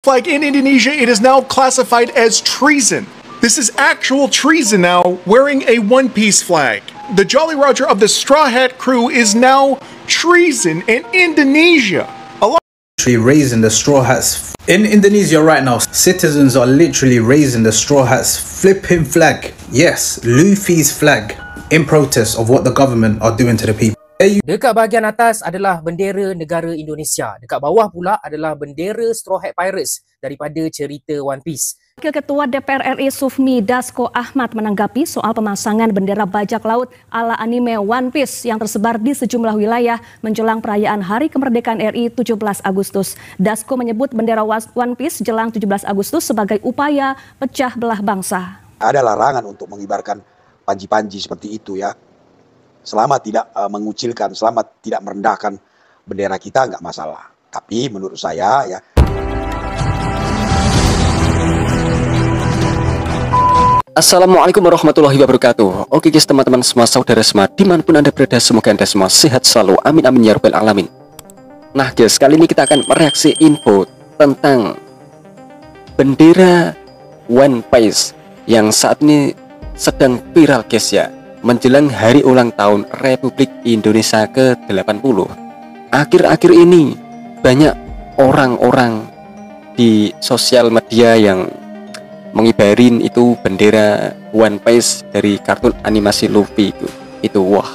Flag in Indonesia, it is now classified as treason. This is actual treason now, wearing a one-piece flag. The Jolly Roger of the Straw Hat crew is now treason in Indonesia. Raising the straw hats in Indonesia right now. Citizens are literally raising the straw hats flipping flag. Yes, Luffy's flag in protest of what the government are doing to the people. Dekat bahagian atas adalah bendera negara Indonesia. Dekat bawah pula adalah bendera Straw Hat Pirates daripada cerita One Piece. Wakil Ketua DPR RI Sufmi Dasko Ahmad menanggapi soal pemasangan bendera bajak laut ala anime One Piece yang tersebar di sejumlah wilayah menjelang perayaan Hari Kemerdekaan RI 17 Agustus. Dasko menyebut bendera One Piece jelang 17 Agustus sebagai upaya pecah belah bangsa. Ada larangan untuk mengibarkan panji-panji seperti itu ya. Selama tidak mengucilkan, selama tidak merendahkan bendera kita nggak masalah. Tapi menurut saya ya. Assalamualaikum warahmatullahi wabarakatuh. Oke guys, teman-teman semua, saudara semua, dimanapun anda berada, semoga anda semua sehat selalu, amin amin ya rabbal alamin. Nah guys, kali ini kita akan mereaksi info tentang bendera One Piece yang saat ini sedang viral guys ya, menjelang hari ulang tahun Republik Indonesia ke-80. Akhir-akhir ini banyak orang-orang di sosial media yang mengibarin itu bendera One Piece dari kartun animasi Luffy itu wah,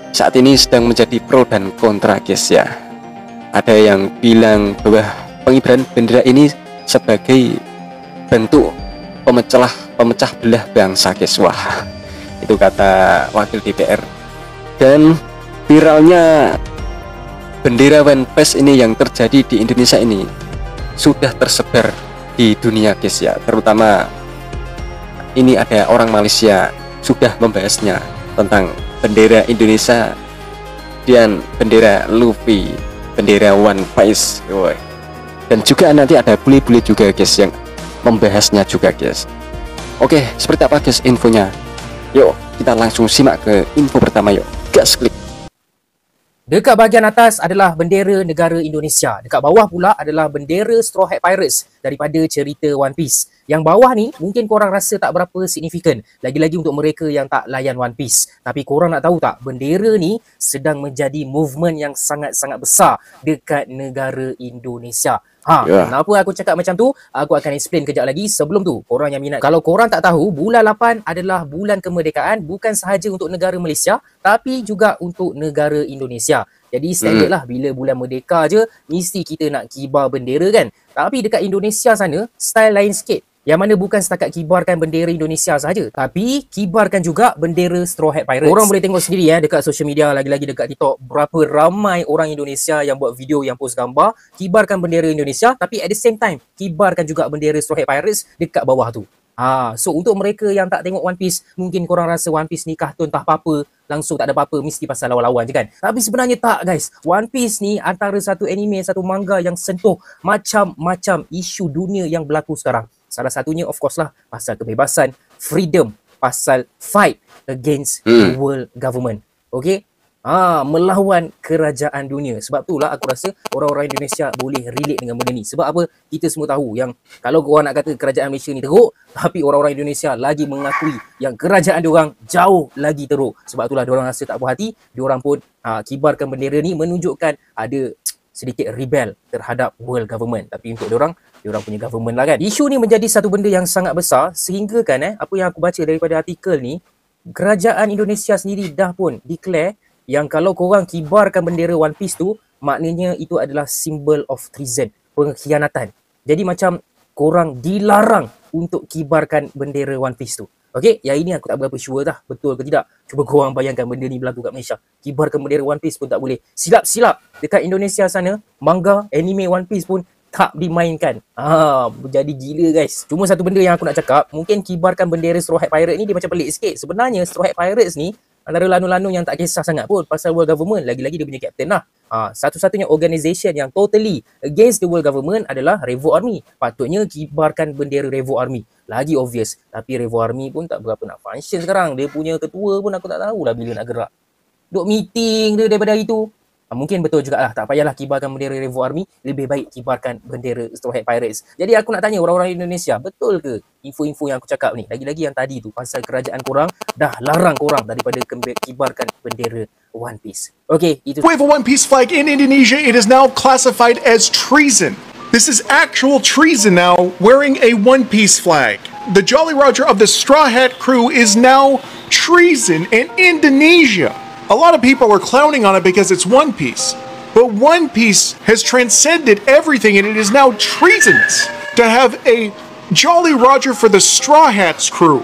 saat ini sedang menjadi pro dan kontra guys ya. Ada yang bilang bahwa pengibaran bendera ini sebagai bentuk pemecah belah bangsa guys. Wah, itu kata wakil DPR. Dan viralnya bendera One Piece ini yang terjadi di Indonesia ini sudah tersebar di dunia guys ya, terutama ini ada orang Malaysia sudah membahasnya tentang bendera Indonesia dan bendera Luffy, bendera One Piece, dan juga nanti ada bule-bule juga guys yang membahasnya juga guys. Oke, seperti apa guys infonya? Yuk kita langsung simak ke info pertama, yuk gas klik. Dekat bahagian atas adalah bendera negara Indonesia. Dekat bawah pula adalah bendera Straw Hat Pirates daripada cerita One Piece. Yang bawah ni mungkin korang rasa tak berapa signifikan, lagi-lagi untuk mereka yang tak layan One Piece. Tapi korang nak tahu tak, bendera ni sedang menjadi movement yang sangat-sangat besar dekat negara Indonesia. Kenapa aku cakap macam tu? Aku akan explain kejap lagi. Sebelum tu, korang yang minat, kalau korang tak tahu, bulan 8 adalah bulan kemerdekaan bukan sahaja untuk negara Malaysia tapi juga untuk negara Indonesia. Jadi standard lah, bila bulan merdeka je mesti kita nak kibar bendera kan. Tapi dekat Indonesia sana style lain sikit, yang mana bukan setakat kibarkan bendera Indonesia sahaja, tapi kibarkan juga bendera Straw Hat Pirates. Korang boleh tengok sendiri ya dekat social media, lagi-lagi dekat TikTok, berapa ramai orang Indonesia yang buat video, yang post gambar kibarkan bendera Indonesia, tapi at the same time kibarkan juga bendera Straw Hat Pirates dekat bawah tu. So untuk mereka yang tak tengok One Piece, mungkin korang rasa One Piece ni kartun tak apa-apa, langsung tak ada apa-apa, mesti pasal lawan-lawan je kan. Tapi sebenarnya tak guys. One Piece ni antara satu anime, satu manga yang sentuh macam-macam isu dunia yang berlaku sekarang. Salah satunya of course lah pasal kebebasan, freedom, pasal fight against the world government. Okay? Melawan kerajaan dunia. Sebab itulah aku rasa orang-orang Indonesia boleh relate dengan benda ni. Sebab apa? Kita semua tahu yang kalau korang nak kata kerajaan Malaysia ni teruk, tapi orang-orang Indonesia lagi mengakui yang kerajaan diorang jauh lagi teruk. Sebab itulah diorang rasa tak puas hati, diorang pun kibarkan bendera ni menunjukkan ada sedikit rebel terhadap world government. Tapi untuk diorang punya government lah kan. Isu ni menjadi satu benda yang sangat besar sehingga kan apa yang aku baca daripada artikel ni, kerajaan Indonesia sendiri dah pun declare yang kalau korang kibarkan bendera One Piece tu, maknanya itu adalah symbol of treason, pengkhianatan. Jadi macam korang dilarang untuk kibarkan bendera One Piece tu. Okey, yang ini aku tak berapa sure dah betul ke tidak. Cuba korang bayangkan benda ni berlaku kat Malaysia. Kibarkan bendera One Piece pun tak boleh. Silap-silap dekat Indonesia sana, manga, anime One Piece pun tak dimainkan. Jadi gila guys. Cuma satu benda yang aku nak cakap, mungkin kibarkan bendera Straw Hat Pirates ni dia macam pelik sikit. Sebenarnya Straw Hat Pirates ni antara lanu-lanu yang tak kisah sangat pun pasal world government. Lagi-lagi dia punya captain lah. Satu-satunya organisation yang totally against the world government adalah Revo Army. Patutnya kibarkan bendera Revo Army. Lagi obvious. Tapi Revo Army pun tak berapa nak function sekarang. Dia punya ketua pun aku tak tahulah bila nak gerak. Duk meeting dia daripada hari tu. Mungkin betul juga lah, tak payahlah kibarkan bendera Revo Army, lebih baik kibarkan bendera Straw Hat Pirates. Jadi aku nak tanya orang-orang Indonesia, betul ke info-info yang aku cakap ni? Lagi-lagi yang tadi tu, pasal kerajaan korang dah larang korang daripada kibarkan bendera One Piece. Okay, itu. Wave a One Piece flag in Indonesia, it is now classified as treason. This is actual treason now, wearing a One Piece flag. The Jolly Roger of the Straw Hat crew is now treason in Indonesia. A lot of people are clowning on it because it's One Piece. But One Piece has transcended everything, and it is now treasonous to have a Jolly Roger for the Straw Hats crew,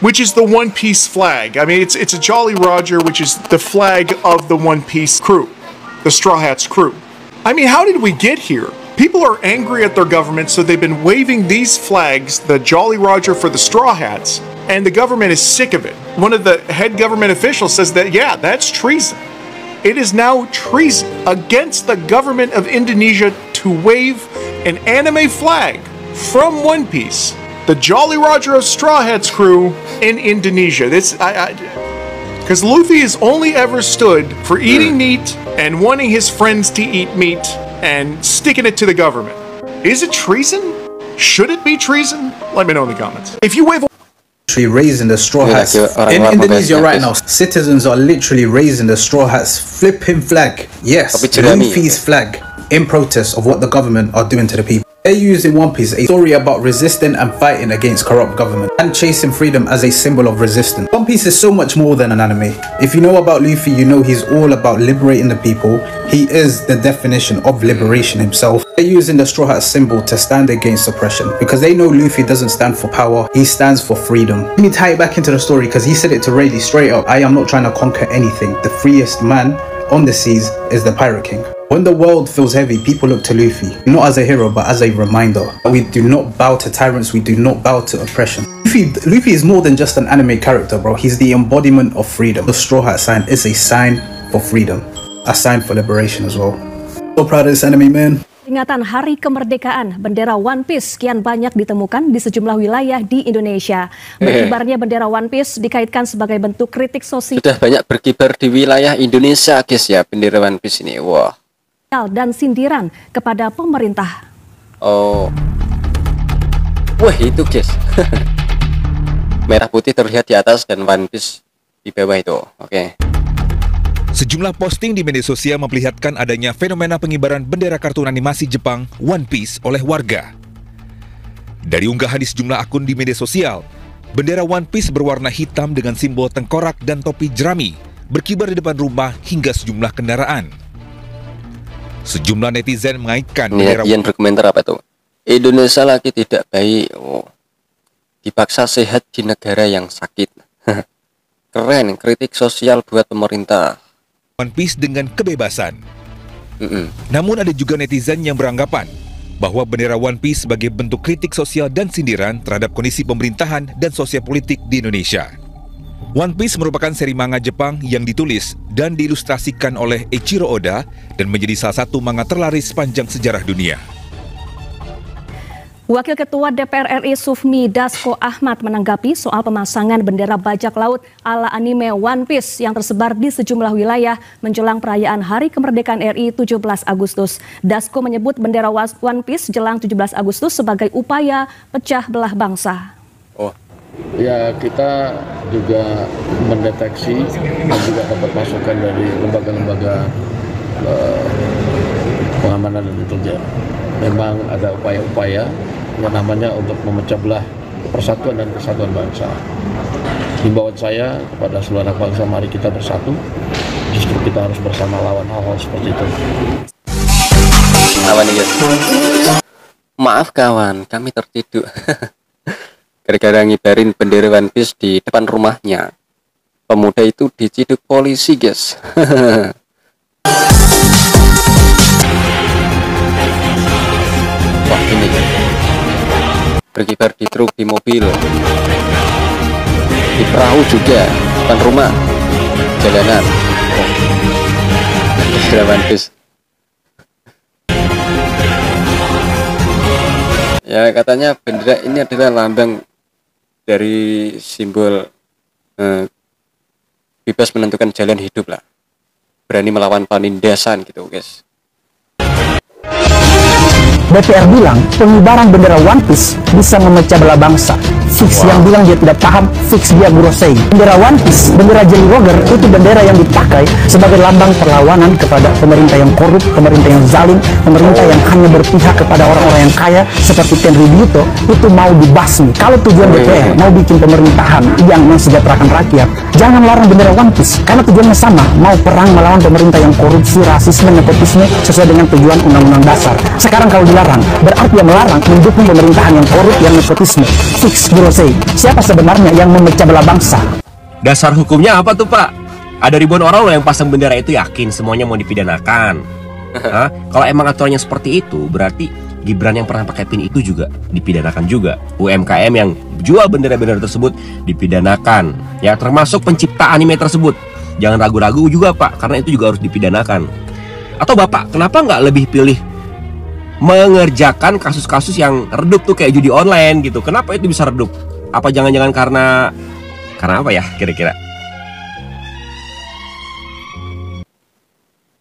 which is the One Piece flag. I mean, it's a Jolly Roger, which is the flag of the One Piece crew, the Straw Hats crew. I mean, how did we get here? People are angry at their government, so they've been waving these flags, the Jolly Roger for the Straw Hats, and the government is sick of it. One of the head government officials says that, yeah, that's treason. It is now treason against the government of Indonesia to wave an anime flag from One Piece, the Jolly Roger of Straw Hats crew in Indonesia. Because Luffy has only ever stood for eating meat and wanting his friends to eat meat and sticking it to the government. Is it treason? Should it be treason? Let me know in the comments. If you wave raising the straw hats in Indonesia right now, citizens are literally raising the straw hats flipping flag, yes, Luffy's flag, in protest of what the government are doing to the people. They're using One Piece, a story about resisting and fighting against corrupt government and chasing freedom as a symbol of resistance. One Piece is so much more than an anime. If you know about Luffy, you know he's all about liberating the people. He is the definition of liberation himself. They're using the straw hat symbol to stand against oppression because they know Luffy doesn't stand for power, he stands for freedom. Let me tie it back into the story because he said it to Rayleigh straight up. I am not trying to conquer anything. The freest man on the seas is the Pirate King. When the world feels heavy, people look to Luffy, not as a hero, but as a reminder. We do not bow to tyrants, we do not bow to oppression. Luffy is more than just an anime character, bro. He's the embodiment of freedom. The Straw Hat sign is a sign for freedom, a sign for liberation as well. So proud of this anime, man. Peringatan Hari Kemerdekaan, bendera One Piece kian banyak ditemukan di sejumlah wilayah di Indonesia. Berkibarnya bendera One Piece dikaitkan sebagai bentuk kritik sosial. Sudah banyak berkibar di wilayah Indonesia, guys ya, bendera One Piece ini. Wah. Dan sindiran kepada pemerintah. Oh. Wah, itu guys. Merah putih terlihat di atas dan One Piece di bawah itu. Oke. Sejumlah posting di media sosial memperlihatkan adanya fenomena pengibaran bendera kartun animasi Jepang One Piece oleh warga. Dari unggahan di sejumlah akun di media sosial, bendera One Piece berwarna hitam dengan simbol tengkorak dan topi jerami berkibar di depan rumah hingga sejumlah kendaraan. Sejumlah netizen mengaitkan bendera Netizen berkomentar apa tuh? Indonesia lagi tidak baik. Oh. Dipaksa sehat di negara yang sakit. Keren, kritik sosial buat pemerintah. One Piece dengan kebebasan. Namun ada juga netizen yang beranggapan bahwa bendera One Piece sebagai bentuk kritik sosial dan sindiran terhadap kondisi pemerintahan dan sosial politik di Indonesia. One Piece merupakan seri manga Jepang yang ditulis dan diilustrasikan oleh Eiichiro Oda dan menjadi salah satu manga terlaris sepanjang sejarah dunia. Wakil Ketua DPR RI Sufmi Dasko Ahmad menanggapi soal pemasangan bendera bajak laut ala anime One Piece yang tersebar di sejumlah wilayah menjelang perayaan Hari Kemerdekaan RI 17 Agustus. Dasko menyebut bendera One Piece jelang 17 Agustus sebagai upaya pecah belah bangsa. Ya, kita juga mendeteksi dan juga dapat masukan dari lembaga-lembaga pengamanan dan intelijen. Memang ada upaya-upaya yang namanya untuk memecah belah persatuan dan kesatuan bangsa. Himbauan saya kepada seluruh anak bangsa, mari kita bersatu. Justru kita harus bersama lawan hal-hal seperti itu. Lawan ya. Maaf kawan, kami tertidur. Gara-gara ngibarin bendera One Piece di depan rumahnya, pemuda itu diciduk polisi, guys. Wah, ini berkibar di truk, di mobil, di perahu juga, depan rumah, jalanan. Bendera One Piece. Ya, katanya bendera ini adalah lambang dari simbol bebas menentukan jalan hidup lah. berani melawan penindasan gitu guys. DPR bilang pengibaran bendera One Piece bisa memecah belah bangsa. Fix yang bilang dia tidak paham, fix dia Gurosei. Bendera One Piece, bendera Jelly Roger itu bendera yang dipakai sebagai lambang perlawanan kepada pemerintah yang korup, pemerintah yang zalim, pemerintah yang hanya berpihak kepada orang-orang yang kaya seperti Tenri Bito itu mau dibasmi. Kalau tujuan DPR mau bikin pemerintahan yang mensejahterakan rakyat, jangan larang bendera One Piece karena tujuannya sama, mau perang melawan pemerintah yang korupsi, rasisme, nepotisme sesuai dengan tujuan Undang-Undang Dasar. Sekarang kalau dilarang, berarti yang melarang mendukung pemerintahan yang korup, yang nepotisme. Fix Gurosei, siapa sebenarnya yang memecah belah bangsa? Dasar hukumnya apa tuh Pak? Ada ribuan orang loh yang pasang bendera itu yakin semuanya mau dipidanakan. Hah? Kalau emang aturannya seperti itu, berarti Gibran yang pernah pakai pin itu juga dipidanakan juga. UMKM yang jual bendera-bendera tersebut dipidanakan. Ya, termasuk pencipta anime tersebut. Jangan ragu-ragu juga Pak, karena itu juga harus dipidanakan. Atau Bapak, kenapa nggak lebih pilih mengerjakan kasus-kasus yang redup tuh kayak judi online gitu? Kenapa itu bisa redup? Apa jangan-jangan karena apa ya kira-kira?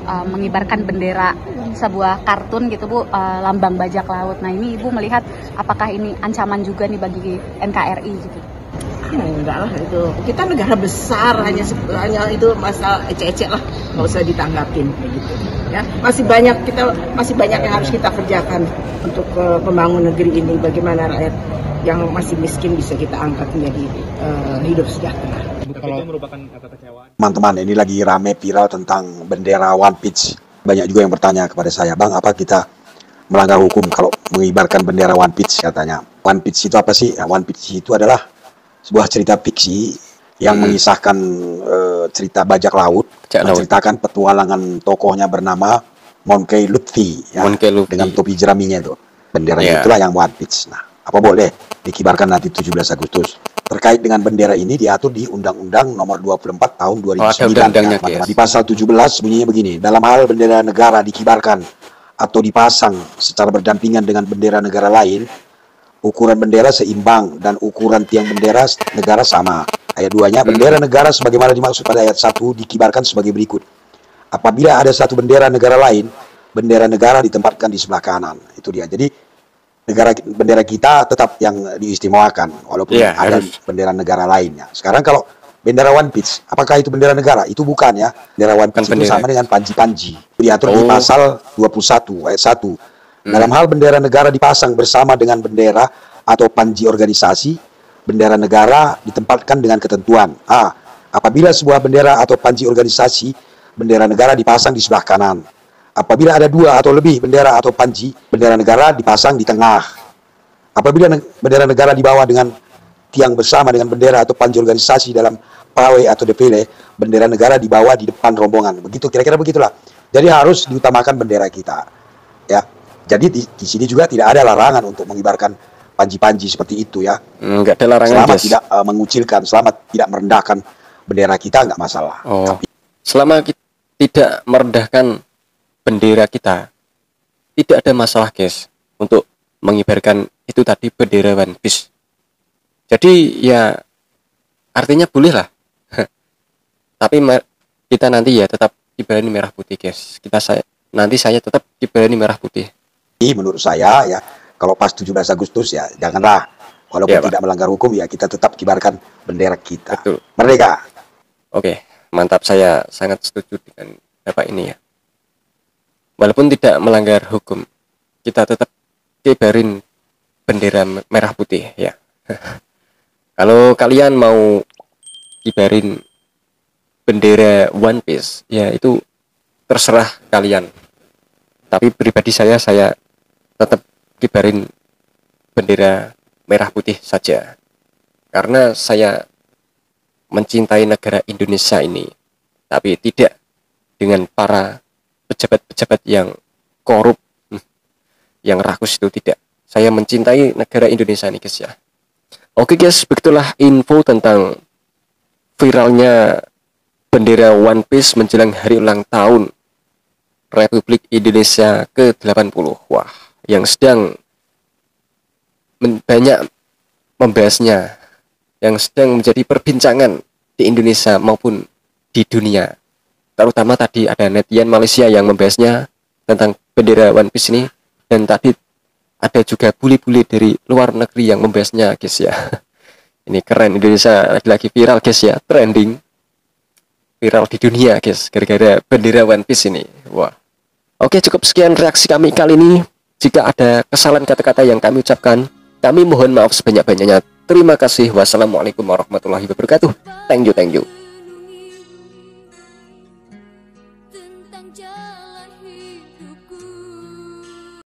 Mengibarkan bendera sebuah kartun gitu Bu, lambang bajak laut. Nah ini Ibu melihat apakah ini ancaman juga nih bagi NKRI gitu? Enggak lah, itu kita negara besar, hanya itu masalah ecek-ecek lah, nggak usah ditanggapin gitu ya. Masih banyak yang harus kita kerjakan untuk membangun negeri ini. Bagaimana rakyat yang masih miskin bisa kita angkat menjadi hidup sejahtera. Teman-teman, ini lagi rame viral tentang bendera One Piece. Banyak juga yang bertanya kepada saya, Bang, apa kita melanggar hukum kalau mengibarkan bendera One Piece? Katanya, One Piece itu apa sih? Ya, One Piece itu adalah sebuah cerita fiksi yang mengisahkan cerita bajak laut, menceritakan petualangan tokohnya bernama Monkey Luffy, ya, dengan topi jeraminya itu. Benderanya itulah yang One Piece. Nah, apa boleh dikibarkan nanti 17 Agustus? Terkait dengan bendera ini diatur di Undang-Undang Nomor 24 Tahun 2009. Di pasal 17 bunyinya begini: dalam hal bendera negara dikibarkan atau dipasang secara berdampingan dengan bendera negara lain, ukuran bendera seimbang dan ukuran tiang bendera negara sama. Ayat 2-nya, bendera negara sebagaimana dimaksud pada ayat 1 dikibarkan sebagai berikut. Apabila ada satu bendera negara lain, bendera negara ditempatkan di sebelah kanan. Itu dia. Jadi bendera kita tetap yang diistimewakan walaupun ada bendera negara lainnya. Sekarang kalau bendera One Piece, apakah itu bendera negara? Itu bukan ya. Bendera One Piece itu sama dengan panji-panji. Diatur di pasal 21 ayat 1. Dalam hal bendera negara dipasang bersama dengan bendera atau panji organisasi, bendera negara ditempatkan dengan ketentuan. Apabila sebuah bendera atau panji organisasi, bendera negara dipasang di sebelah kanan. Apabila ada dua atau lebih bendera atau panji, bendera negara dipasang di tengah. Apabila bendera negara dibawa dengan tiang bersama dengan bendera atau panji organisasi dalam pawai atau defile, bendera negara dibawa di depan rombongan. Begitu, kira-kira begitulah. Jadi harus diutamakan bendera kita. Ya. Jadi di sini juga tidak ada larangan untuk mengibarkan panji-panji seperti itu ya. Enggak ada larangan. Selama tidak mengucilkan, selama tidak merendahkan bendera kita, nggak masalah. Tapi selama kita tidak merendahkan bendera kita, tidak ada masalah guys untuk mengibarkan itu tadi bendera One Piece. Jadi ya artinya boleh lah. Tapi kita nanti ya tetap kibarin merah putih guys. Nanti saya tetap kibarin merah putih. Menurut saya ya, kalau pas 17 Agustus ya janganlah, walaupun tidak melanggar hukum ya kita tetap kibarkan bendera kita. Betul. Merdeka. Oke, mantap, saya sangat setuju dengan Bapak ini ya. Walaupun tidak melanggar hukum, kita tetap kibarin bendera merah putih ya. Kalau kalian mau kibarin bendera One Piece, ya itu terserah kalian. Tapi pribadi saya tetap kibarin bendera merah putih saja. Karena saya mencintai negara Indonesia ini, tapi tidak dengan para pejabat-pejabat yang korup, yang rakus itu tidak. Saya mencintai negara Indonesia ini guys ya. Oke guys, begitulah info tentang viralnya bendera One Piece menjelang hari ulang tahun Republik Indonesia ke-80. Wah, yang sedang banyak membahasnya, yang sedang menjadi perbincangan di Indonesia maupun di dunia. terutama tadi ada netizen Malaysia yang membahasnya tentang bendera One Piece ini, dan tadi ada juga bule-bule dari luar negeri yang membahasnya guys ya. Ini keren, Indonesia lagi viral guys ya, trending viral di dunia guys gara-gara bendera One Piece ini. Wah. Oke, cukup sekian reaksi kami kali ini. Jika ada kesalahan kata-kata yang kami ucapkan, kami mohon maaf sebanyak-banyaknya. Terima kasih. Wassalamualaikum warahmatullahi wabarakatuh. Thank you.